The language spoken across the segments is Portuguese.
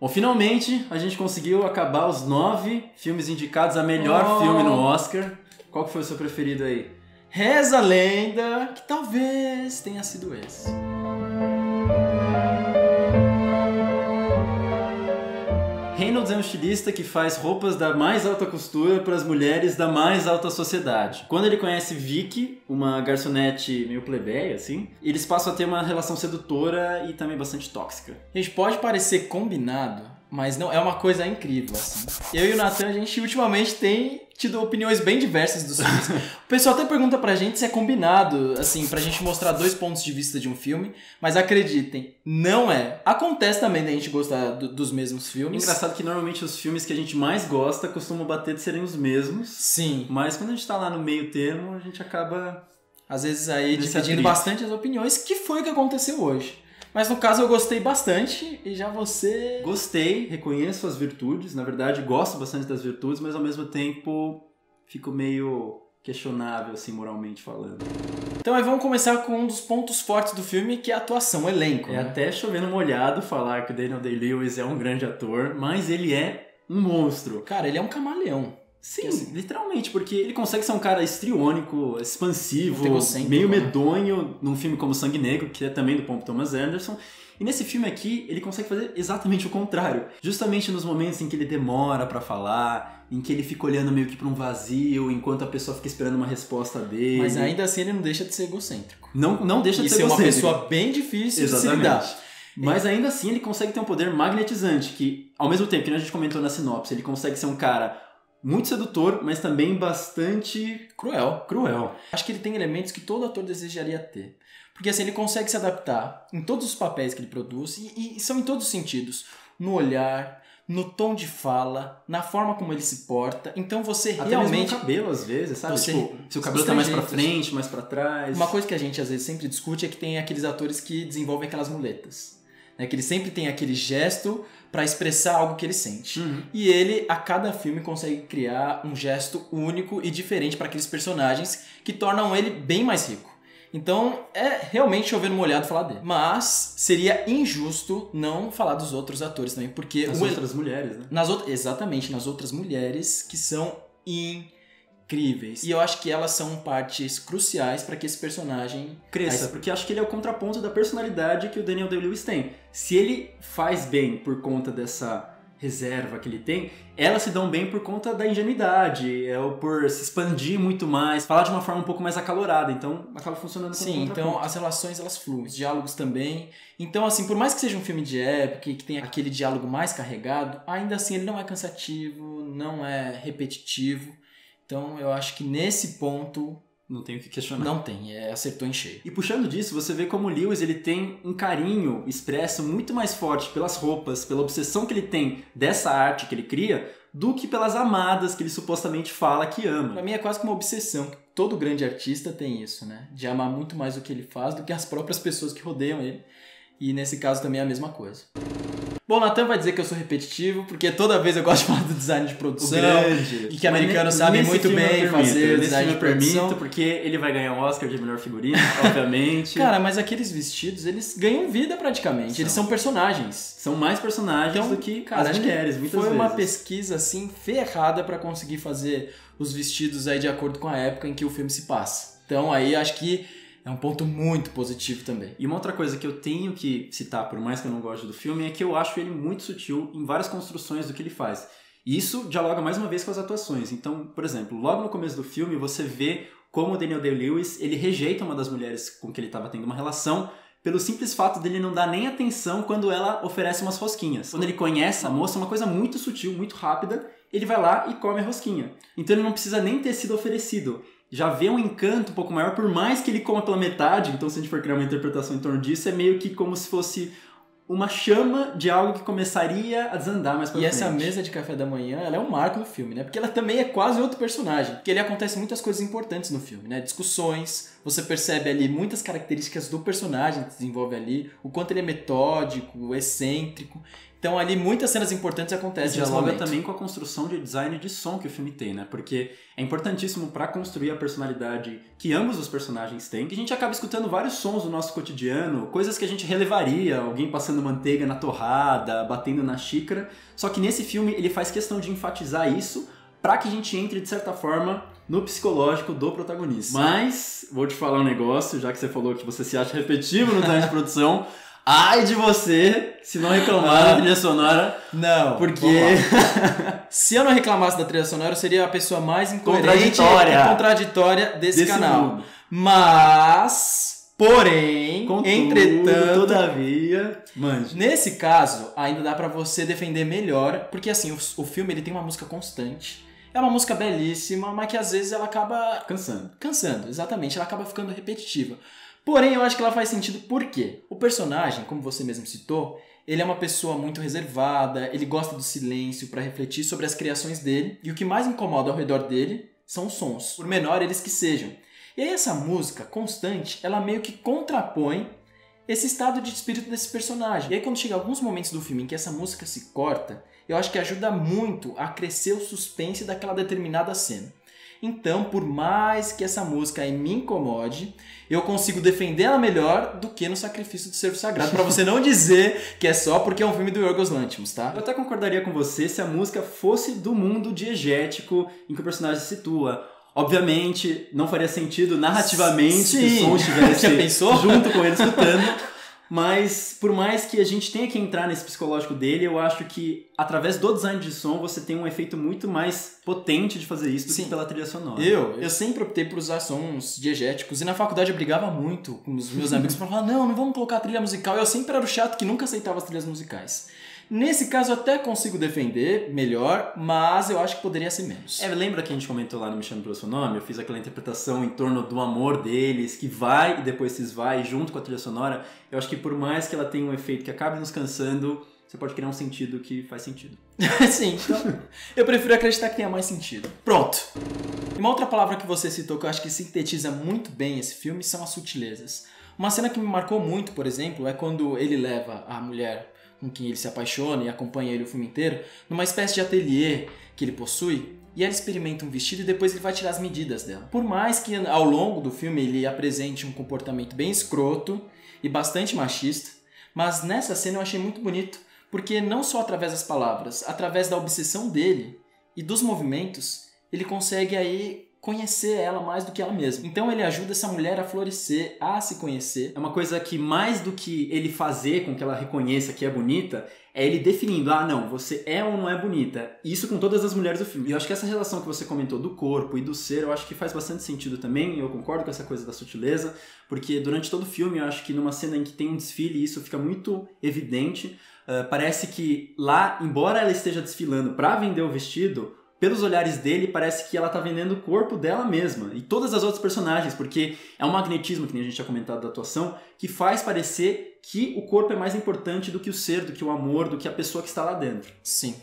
Bom, finalmente a gente conseguiu acabar os 9 filmes indicados a melhor filme no Oscar. Qual que foi o seu preferido aí? Reza a lenda que talvez tenha sido esse. Reynolds é um estilista que faz roupas da mais alta costura para as mulheres da mais alta sociedade. Quando ele conhece Vicky, uma garçonete meio plebeia, assim, eles passam a ter uma relação sedutora e também bastante tóxica. A gente pode parecer combinado, mas não é uma coisa incrível, assim. Eu e o Nathan, a gente ultimamente tem tido opiniões bem diversas dos filmes. O pessoal até pergunta pra gente se é combinado, assim, pra gente mostrar 2 pontos de vista de um filme, mas acreditem, não é. Acontece também da gente gostar dos mesmos filmes. Engraçado que normalmente os filmes que a gente mais gosta costumam bater de serem os mesmos. Sim. Mas quando a gente tá lá no meio termo, a gente acaba... Às vezes aí dividindo bastante as opiniões, que foi o que aconteceu hoje. Mas no caso eu gostei bastante e já você... Gostei, reconheço as virtudes, na verdade gosto bastante das virtudes, mas ao mesmo tempo fico meio questionável, assim, moralmente falando. Então aí vamos começar com um dos pontos fortes do filme, que é a atuação, o elenco. É até chovendo molhado falar que o Daniel Day-Lewis é um grande ator, mas ele é um monstro. Cara, ele é um camaleão. Sim, assim, literalmente, porque ele consegue ser um cara histriônico, expansivo, né? meio medonho num filme como Sangue Negro, que é também do Paul Thomas Anderson. E nesse filme aqui, ele consegue fazer exatamente o contrário. Justamente nos momentos em que ele demora pra falar, em que ele fica olhando meio que pra um vazio, enquanto a pessoa fica esperando uma resposta dele. Mas ainda assim ele não deixa de ser egocêntrico. Não deixa de ser egocêntrico. E ser uma pessoa bem difícil de se lidar. Mas ainda assim ele consegue ter um poder magnetizante, que ao mesmo tempo que a gente comentou na sinopse, ele consegue ser um cara muito sedutor, mas também bastante cruel. Acho que ele tem elementos que todo ator desejaria ter. Porque assim, ele consegue se adaptar em todos os papéis que ele produz, e são em todos os sentidos. No olhar, no tom de fala, na forma como ele se porta. Então você até realmente... mesmo no cabelo, às vezes, sabe? Você... Tipo, se o cabelo tá mais pra frente, mais pra trás. Uma coisa que a gente às vezes sempre discute é que tem aqueles atores que desenvolvem aquelas muletas. Né? Que ele sempre tem aquele gesto para expressar algo que ele sente. Uhum. E ele, a cada filme, consegue criar um gesto único e diferente para aqueles personagens que tornam ele bem mais rico. Então, é realmente chover no molhado falar dele. Mas seria injusto não falar dos outros atores também, porque... As outras mulheres, né? Exatamente, nas outras mulheres que são incríveis. E eu acho que elas são partes cruciais para que esse personagem cresça, porque acho que ele é o contraponto da personalidade que o Daniel Day-Lewis tem. Se ele faz bem por conta dessa reserva que ele tem, elas se dão bem por conta da ingenuidade, por se expandir muito mais, falar de uma forma um pouco mais acalorada, então acaba funcionando como Sim, então as relações elas fluem, os diálogos também. Então assim, por mais que seja um filme de época e que tenha aquele diálogo mais carregado, ainda assim ele não é cansativo, não é repetitivo. Então eu acho que nesse ponto não tem o que questionar. Não tem, acertou em cheio. E puxando disso, você vê como o Lewis ele tem um carinho expresso muito mais forte pelas roupas, pela obsessão que ele tem dessa arte que ele cria, do que pelas amadas que ele supostamente fala que ama. Pra mim é quase que uma obsessão. Todo grande artista tem isso, né? De amar muito mais o que ele faz do que as próprias pessoas que rodeiam ele. E nesse caso também é a mesma coisa. Bom, o Nathan vai dizer que eu sou repetitivo, porque toda vez eu gosto de falar do design de produção. E que americanos sabem muito bem fazer o design de produção. Porque ele vai ganhar o Oscar de melhor figurino, obviamente. Cara, mas aqueles vestidos, eles ganham vida praticamente. Eles são personagens. São mais personagens do que as mulheres, muitas vezes. Foi uma pesquisa, assim, ferrada pra conseguir fazer os vestidos aí de acordo com a época em que o filme se passa. Então aí acho que é um ponto muito positivo também. E uma outra coisa que eu tenho que citar, por mais que eu não goste do filme, é que eu acho ele muito sutil em várias construções do que ele faz. E isso dialoga mais uma vez com as atuações. Então, por exemplo, logo no começo do filme você vê como o Daniel Day-Lewis ele rejeita uma das mulheres com que ele estava tendo uma relação pelo simples fato dele não dar nem atenção quando ela oferece umas rosquinhas. Quando ele conhece a moça, uma coisa muito sutil, muito rápida, ele vai lá e come a rosquinha. Então ele não precisa nem ter sido oferecido. Já vê um encanto um pouco maior, por mais que ele coma pela metade, então se a gente for criar uma interpretação em torno disso, é meio que como se fosse uma chama de algo que começaria a desandar mais pra frente. E essa mesa de café da manhã, ela é um marco no filme, né? Porque ela também é quase outro personagem. Porque ele acontece muitas coisas importantes no filme, né? Discussões, você percebe ali muitas características do personagem que se desenvolve ali, o quanto ele é metódico, excêntrico. Então ali muitas cenas importantes acontecem nesse dialoga momento. também com a construção de design de som que o filme tem, né? Porque é importantíssimo para construir a personalidade que ambos os personagens têm, que a gente acaba escutando vários sons do nosso cotidiano, coisas que a gente relevaria, alguém passando manteiga na torrada, batendo na xícara, só que nesse filme ele faz questão de enfatizar isso para que a gente entre, de certa forma, no psicológico do protagonista. Mas, vou te falar um negócio, já que você falou que você se acha repetitivo no design de produção, ai de você se não reclamar da trilha sonora. Não, porque se eu não reclamasse da trilha sonora, eu seria a pessoa mais incoerente Contraditória. e contraditória desse canal. mundo. Mas, porém, Contudo, entretanto, todavia, mande. nesse caso, ainda dá pra você defender melhor, porque assim, o filme ele tem uma música constante. É uma música belíssima, mas que às vezes ela acaba cansando, exatamente, ela acaba ficando repetitiva. Porém, eu acho que ela faz sentido porque o personagem, como você mesmo citou, ele é uma pessoa muito reservada, ele gosta do silêncio para refletir sobre as criações dele, e o que mais incomoda ao redor dele são os sons, por menor eles que sejam. E aí essa música constante, ela meio que contrapõe esse estado de espírito desse personagem. E aí quando chega alguns momentos do filme em que essa música se corta, eu acho que ajuda muito a crescer o suspense daquela determinada cena. Então, por mais que essa música aí me incomode, eu consigo defender ela melhor do que no Sacrifício do Cervo Sagrado, pra você não dizer que é só porque é um filme do Yorgos Lanthimos, tá? Eu até concordaria com você se a música fosse do mundo diegético em que o personagem se situa. Obviamente, não faria sentido narrativamente Sim. que o som estivesse Já pensou? junto com ele escutando. Mas, por mais que a gente tenha que entrar nesse psicológico dele, eu acho que, através do design de som, você tem um efeito muito mais potente de fazer isso do que pela trilha sonora. Eu sempre optei por usar sons diegéticos, e na faculdade eu brigava muito com os meus amigos pra falar, não vamos colocar trilha musical, e eu sempre era o chato que nunca aceitava as trilhas musicais. Nesse caso eu até consigo defender melhor, mas eu acho que poderia ser menos. Lembra que a gente comentou lá no Me Chame Pelo Seu Nome? Eu fiz aquela interpretação em torno do amor deles, que vai e depois se esvai junto com a trilha sonora. Eu acho que por mais que ela tenha um efeito que acabe nos cansando, você pode criar um sentido que faz sentido. Sim, então eu prefiro acreditar que tenha mais sentido. Pronto! E uma outra palavra que você citou que eu acho que sintetiza muito bem esse filme são as sutilezas. Uma cena que me marcou muito, por exemplo, é quando ele leva a mulher com quem ele se apaixona e acompanha ele o filme inteiro, numa espécie de ateliê que ele possui, e ela experimenta um vestido e depois ele vai tirar as medidas dela. Por mais que ao longo do filme ele apresente um comportamento bem escroto e bastante machista, mas nessa cena eu achei muito bonito, porque não só através das palavras, através da obsessão dele e dos movimentos, ele consegue aí conhecer ela mais do que ela mesma. Então ele ajuda essa mulher a florescer, a se conhecer. É uma coisa que mais do que ele fazer com que ela reconheça que é bonita, é ele definindo, não, você é ou não é bonita. Isso com todas as mulheres do filme. E eu acho que essa relação que você comentou do corpo e do ser, eu acho que faz bastante sentido também, eu concordo com essa coisa da sutileza, porque durante todo o filme eu acho que numa cena em que tem um desfile, isso fica muito evidente. Parece que lá, embora ela esteja desfilando para vender o vestido, pelos olhares dele, parece que ela tá vendendo o corpo dela mesma. E todas as outras personagens, porque é um magnetismo, que nem a gente tinha comentado da atuação, que faz parecer que o corpo é mais importante do que o ser, do que o amor, do que a pessoa que está lá dentro. Sim.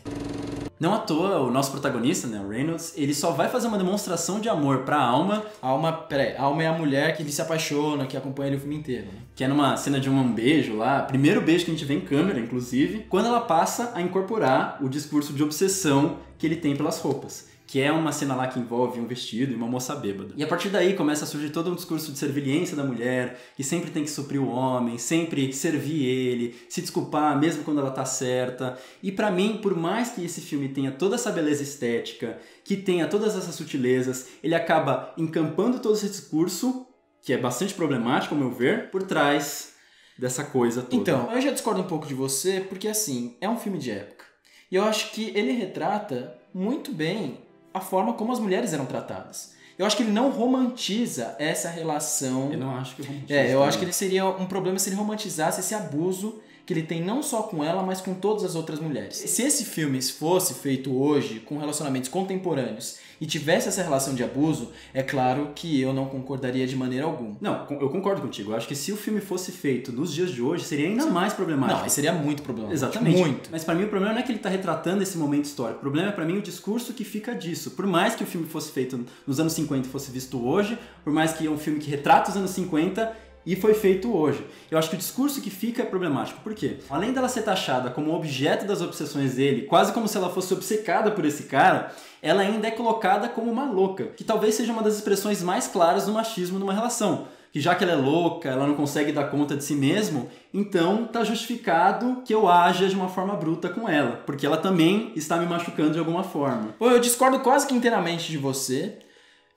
Não à toa, o nosso protagonista, né, o Reynolds, ele só vai fazer uma demonstração de amor pra Alma. A Alma é a mulher que ele se apaixona, que acompanha ele o filme inteiro. Né? Que é numa cena de um beijo lá, primeiro beijo que a gente vê em câmera, inclusive, quando ela passa a incorporar o discurso de obsessão que ele tem pelas roupas. Que é uma cena lá que envolve um vestido e uma moça bêbada. E a partir daí começa a surgir todo um discurso de servilhência da mulher, que sempre tem que suprir o homem, sempre servir ele, se desculpar mesmo quando ela tá certa. E pra mim, por mais que esse filme tenha toda essa beleza estética, que tenha todas essas sutilezas, ele acaba encampando todo esse discurso, que é bastante problemático, ao meu ver, por trás dessa coisa toda. Então, eu já discordo um pouco de você, porque assim, é um filme de época. E eu acho que ele retrata muito bem a forma como as mulheres eram tratadas. Eu acho que ele não romantiza essa relação. Eu não acho que romantiza. Eu acho que ele seria um problema se ele romantizasse esse abuso que ele tem não só com ela, mas com todas as outras mulheres. Se esse filme fosse feito hoje, com relacionamentos contemporâneos, e tivesse essa relação de abuso, é claro que eu não concordaria de maneira alguma. Não, eu concordo contigo. Eu acho que se o filme fosse feito nos dias de hoje, seria ainda mais problemático. Não, seria muito problemático. Exatamente. Muito. Mas pra mim o problema não é que ele tá retratando esse momento histórico. O problema é pra mim o discurso que fica disso. Por mais que o filme fosse feito nos anos 50 e fosse visto hoje, por mais que é um filme que retrata os anos 50, e foi feito hoje. Eu acho que o discurso que fica é problemático. Por quê? Além dela ser taxada como objeto das obsessões dele, quase como se ela fosse obcecada por esse cara, ela ainda é colocada como uma louca, que talvez seja uma das expressões mais claras do machismo numa relação. Que já que ela é louca, ela não consegue dar conta de si mesmo, então tá justificado que eu haja de uma forma bruta com ela, porque ela também está me machucando de alguma forma. Pô, eu discordo quase que inteiramente de você.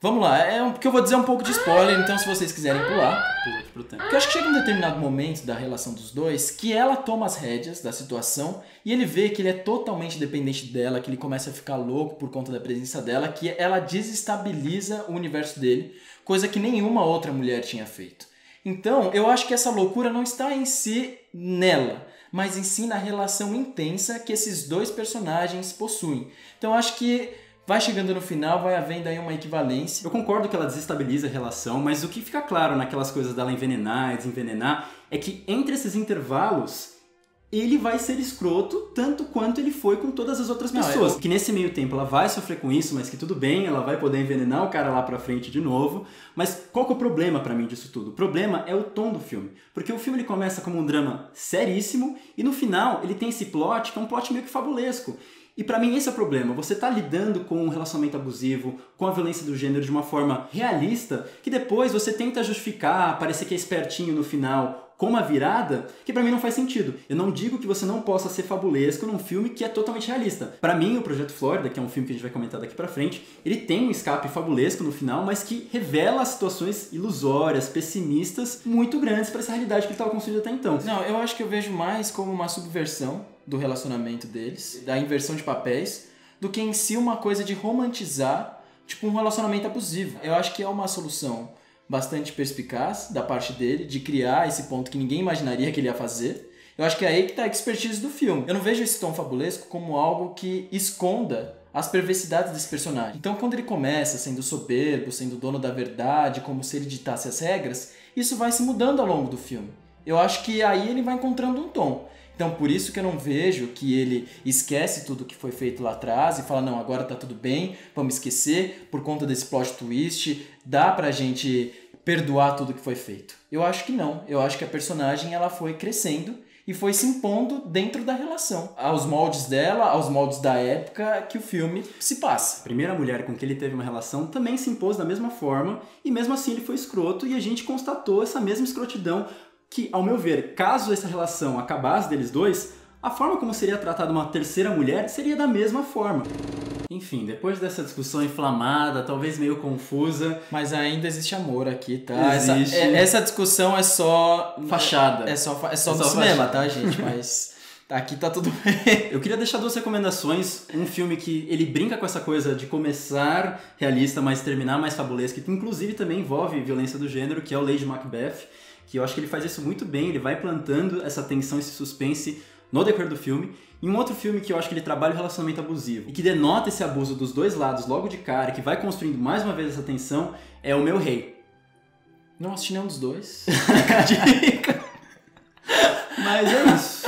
Vamos lá, porque eu vou dizer um pouco de spoiler, então se vocês quiserem pular. Porque eu acho que chega um determinado momento da relação dos dois que ela toma as rédeas da situação e ele vê que ele é totalmente dependente dela, que ele começa a ficar louco por conta da presença dela, que ela desestabiliza o universo dele, coisa que nenhuma outra mulher tinha feito. Então, eu acho que essa loucura não está em si nela, mas em si na relação intensa que esses dois personagens possuem. Então, eu acho que vai chegando no final, vai havendo aí uma equivalência. Eu concordo que ela desestabiliza a relação, mas o que fica claro naquelas coisas dela envenenar e desenvenenar é que entre esses intervalos ele vai ser escroto tanto quanto ele foi com todas as outras pessoas. Que nesse meio tempo ela vai sofrer com isso, mas que tudo bem, ela vai poder envenenar o cara lá pra frente de novo. Mas qual que é o problema pra mim disso tudo? O problema é o tom do filme. Porque o filme ele começa como um drama seríssimo e no final ele tem esse plot que é um plot meio que fabulesco. E pra mim esse é o problema, você tá lidando com um relacionamento abusivo, com a violência do gênero de uma forma realista, que depois você tenta justificar, parecer que é espertinho no final, com uma virada, que pra mim não faz sentido. Eu não digo que você não possa ser fabulesco num filme que é totalmente realista. Pra mim, o Projeto Flórida, que é um filme que a gente vai comentar daqui pra frente, ele tem um escape fabulesco no final, mas que revela situações ilusórias, pessimistas, muito grandes pra essa realidade que ele estava construindo até então. Não, eu acho que eu vejo mais como uma subversão do relacionamento deles, da inversão de papéis, do que em si uma coisa de romantizar, tipo, um relacionamento abusivo. Eu acho que é uma solução bastante perspicaz da parte dele, de criar esse ponto que ninguém imaginaria que ele ia fazer. Eu acho que é aí que tá a expertise do filme. Eu não vejo esse tom fabulesco como algo que esconda as perversidades desse personagem. Então, quando ele começa sendo soberbo, sendo dono da verdade, como se ele ditasse as regras, isso vai se mudando ao longo do filme. Eu acho que aí ele vai encontrando um tom. Então, por isso que eu não vejo que ele esquece tudo que foi feito lá atrás e fala, não, agora tá tudo bem, vamos esquecer, por conta desse plot twist, dá pra gente perdoar tudo que foi feito. Eu acho que não. Eu acho que a personagem ela foi crescendo e foi se impondo dentro da relação, aos moldes dela, aos moldes da época que o filme se passa. A primeira mulher com que ele teve uma relação também se impôs da mesma forma e mesmo assim ele foi escroto e a gente constatou essa mesma escrotidão que, ao meu ver, caso essa relação acabasse deles dois, a forma como seria tratada uma terceira mulher seria da mesma forma. Enfim, depois dessa discussão inflamada, talvez meio confusa... Mas ainda existe amor aqui, tá? Existe. Essa discussão é só... Fachada. É só do cinema, tá, gente? Mas aqui tá tudo bem. Eu queria deixar 2 recomendações. Um filme que ele brinca com essa coisa de começar realista, mas terminar mais fabulesco, que inclusive também envolve violência do gênero, que é o Lady Macbeth, que eu acho que ele faz isso muito bem, ele vai plantando essa tensão, esse suspense no decorrer do filme. E um outro filme que eu acho que ele trabalha o relacionamento abusivo e que denota esse abuso dos dois lados logo de cara, que vai construindo mais uma vez essa tensão, é O Meu Rei. Não assisti nenhum dos dois. Dica. Mas é isso.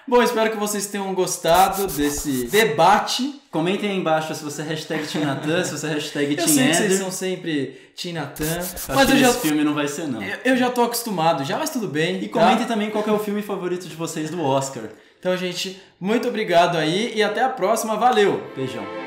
Bom, espero que vocês tenham gostado desse debate. Comentem aí embaixo se você é hashtag Team Natan, se você é hashtag Team Eu sei que Eder. vocês são sempre Team Natan. Mas esse filme não vai ser, não. Eu já tô acostumado, já, mas tudo bem. E comentem também qual que é o filme favorito de vocês do Oscar. Então, gente, muito obrigado aí e até a próxima. Valeu! Beijão.